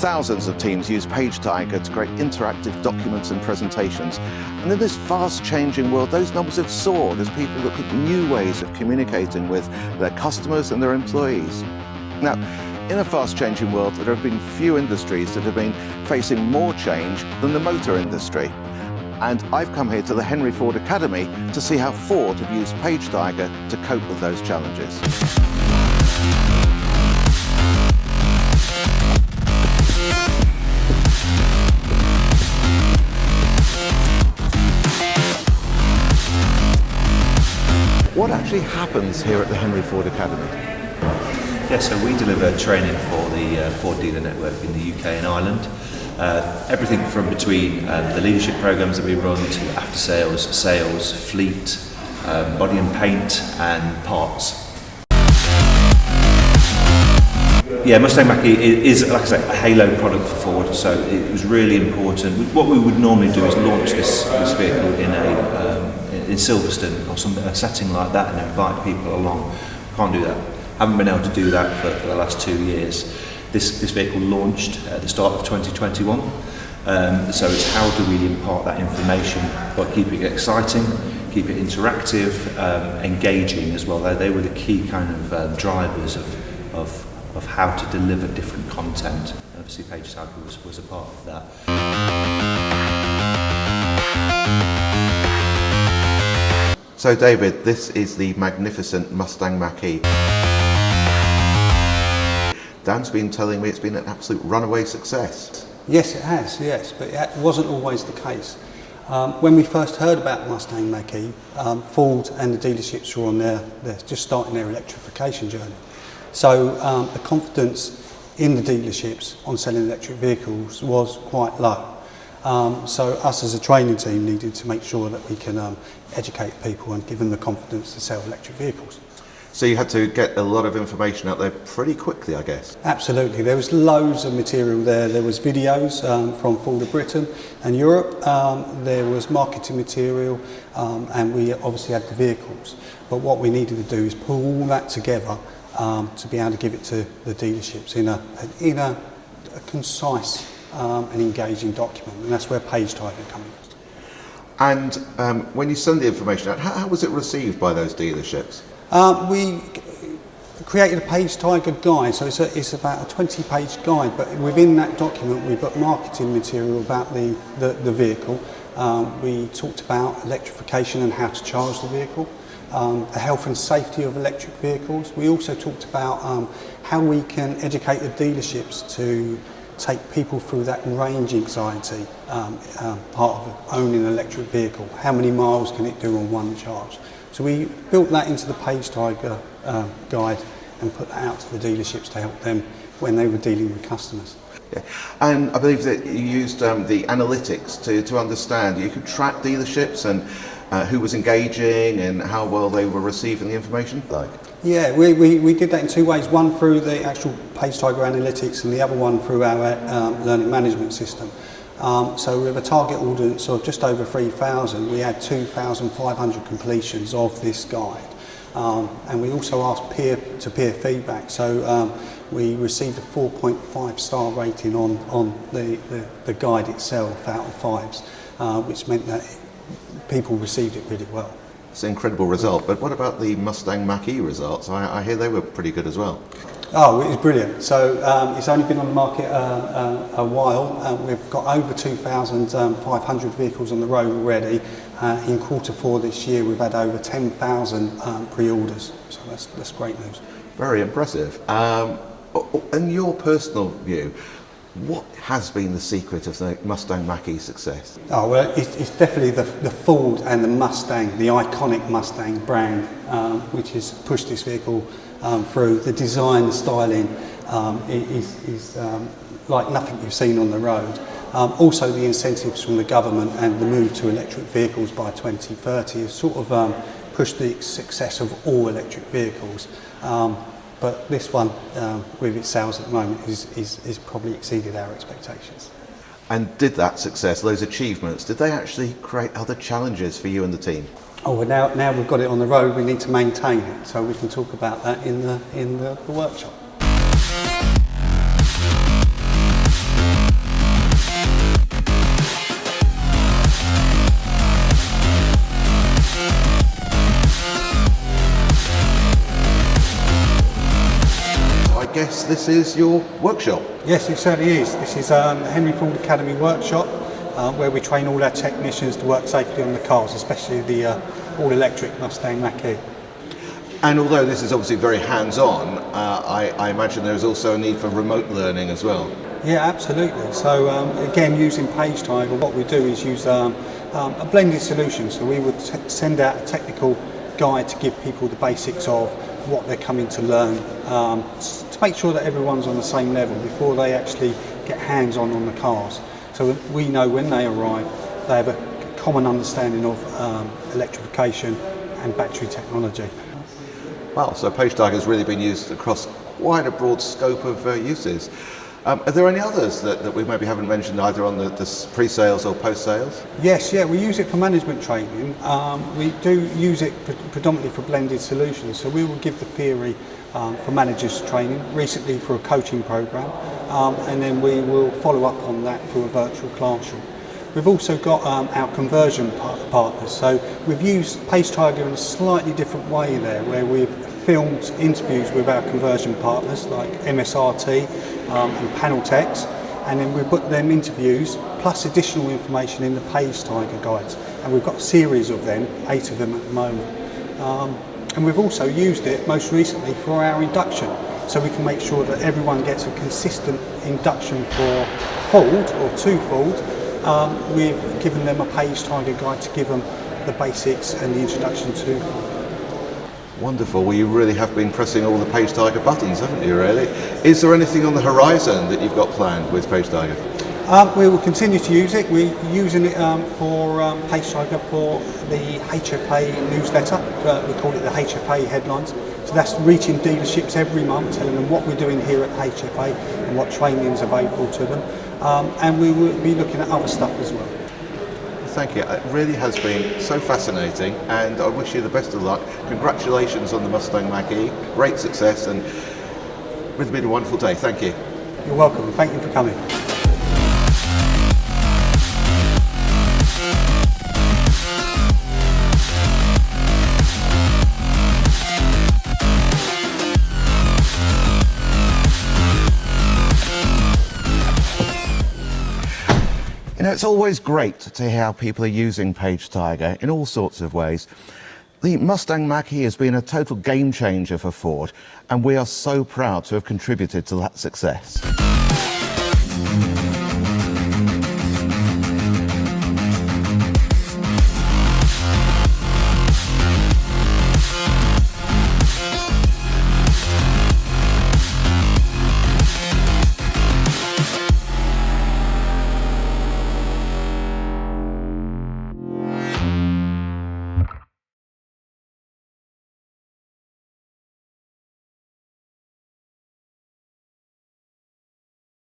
Thousands of teams use PageTiger to create interactive documents and presentations. And in this fast-changing world, those numbers have soared as people look at new ways of communicating with their customers and their employees. Now, in a fast-changing world, there have been few industries that have been facing more change than the motor industry. And I've come here to the Henry Ford Academy to see how Ford have used PageTiger to cope with those challenges. What actually happens here at the Henry Ford Academy? Yeah, so we deliver training for the Ford dealer network in the UK and Ireland. Everything from between the leadership programs that we run to after sales, sales, fleet, body and paint and parts. Yeah, Mustang Mach E is, like I say, a halo product for Ford, so it was really important. What we would normally do is launch this vehicle in Silverstone or a setting like that and invite people along. Can't do that. Haven't been able to do that for the last 2 years. This vehicle launched at the start of 2021, so it's how do we impart that information by keeping it exciting, keep it interactive, engaging as well. They were the key kind of drivers of how to deliver different content. Obviously PageTiger was a part of that. So David, this is the magnificent Mustang Mach E. Dan's been telling me it's been an absolute runaway success. Yes, it has, yes, but it wasn't always the case. When we first heard about Mustang Mach E, Ford and the dealerships were on they're just starting their electrification journey. So the confidence in the dealerships on selling electric vehicles was quite low. So us as a training team needed to make sure that we can educate people and give them the confidence to sell electric vehicles. So you had to get a lot of information out there pretty quickly, I guess. Absolutely. There was loads of material there. There was videos from Ford of Britain and Europe. There was marketing material, and we obviously had the vehicles. But what we needed to do is pull all that together to be able to give it to the dealerships in a concise and engaging document, and that's where PageTiger comes in. And when you send the information out, how was it received by those dealerships? We created a PageTiger guide, so it's about a 20-page guide, but within that document we put marketing material about the vehicle. We talked about electrification and how to charge the vehicle, the health and safety of electric vehicles. We also talked about how we can educate the dealerships to take people through that range anxiety part of owning an electric vehicle. How many miles can it do on one charge? So we built that into the PageTiger guide and put that out to the dealerships to help them when they were dealing with customers. Yeah. And I believe that you used the analytics to understand. You could track dealerships and who was engaging and how well they were receiving the information. Yeah, we did that in 2 ways. One through the actual PageTiger analytics and the other one through our learning management system. So with a target audience of just over 3,000, we had 2,500 completions of this guide. And we also asked peer-to-peer feedback. So we received a 4.5 star rating on the guide itself out of 5s, which meant that people received it really well. It's an incredible result, but what about the Mustang Mach E results? I hear they were pretty good as well. Oh, it was brilliant. So it's only been on the market a while. We've got over 2,500 vehicles on the road already. In Q4 this year, we've had over 10,000 pre-orders. So that's great news. Very impressive. In your personal view, what has been the secret of the Mustang Mach E success? Oh, well, it's definitely the Ford and the Mustang, the iconic Mustang brand, which has pushed this vehicle through. The design, the styling is like nothing you've seen on the road. Also the incentives from the government and the move to electric vehicles by 2030 has sort of pushed the success of all electric vehicles. But this one, with its sales at the moment, is probably exceeded our expectations. And did that success, those achievements, did they actually create other challenges for you and the team? Oh, well, now we've got it on the road, we need to maintain it, so we can talk about that in the workshop. guess this is your workshop. Yes, it certainly is. This is Henry Ford Academy workshop, where we train all our technicians to work safely on the cars, especially the all-electric Mustang Mach E. And although this is obviously very hands-on, I imagine there is also a need for remote learning as well. Yeah, absolutely. So again, using PageTiger, what we do is use a blended solution. So we would send out a technical guide to give people the basics of what they're coming to learn, to make sure that everyone's on the same level before they actually get hands-on the cars. So we know when they arrive, they have a common understanding of electrification and battery technology. Wow, so PageTiger has really been used across quite a broad scope of uses. Are there any others that we maybe haven't mentioned either on the pre-sales or post-sales? Yes, yeah, we use it for management training. We do use it predominantly for blended solutions. So we will give the theory for managers training, recently for a coaching program, and then we will follow up on that through a virtual classroom. We've also got our conversion partners. So we've used PageTiger in a slightly different way there, where we've filmed interviews with our conversion partners like MSRT and Panel Techs, and then we put them interviews plus additional information in the PageTiger guides, and we've got a series of them, 8 of them at the moment. And we've also used it most recently for our induction, so we can make sure that everyone gets a consistent induction for Ford or to Ford. We've given them a PageTiger guide to give them the basics and the introduction to Ford. Wonderful. Well, you really have been pressing all the PageTiger buttons, haven't you, really? Is there anything on the horizon that you've got planned with PageTiger? We will continue to use it. We're using it for PageTiger for the HFA newsletter. We call it the HFA headlines. So that's reaching dealerships every month, telling them what we're doing here at HFA and what training is available to them. And we will be looking at other stuff as well. Thank you. It really has been so fascinating, and I wish you the best of luck. Congratulations on the Mustang Mach E. Great success, and it's been a wonderful day. Thank you. You're welcome. Thank you for coming. You know, it's always great to hear how people are using PageTiger in all sorts of ways. The Mustang Mach E has been a total game changer for Ford, and we are so proud to have contributed to that success.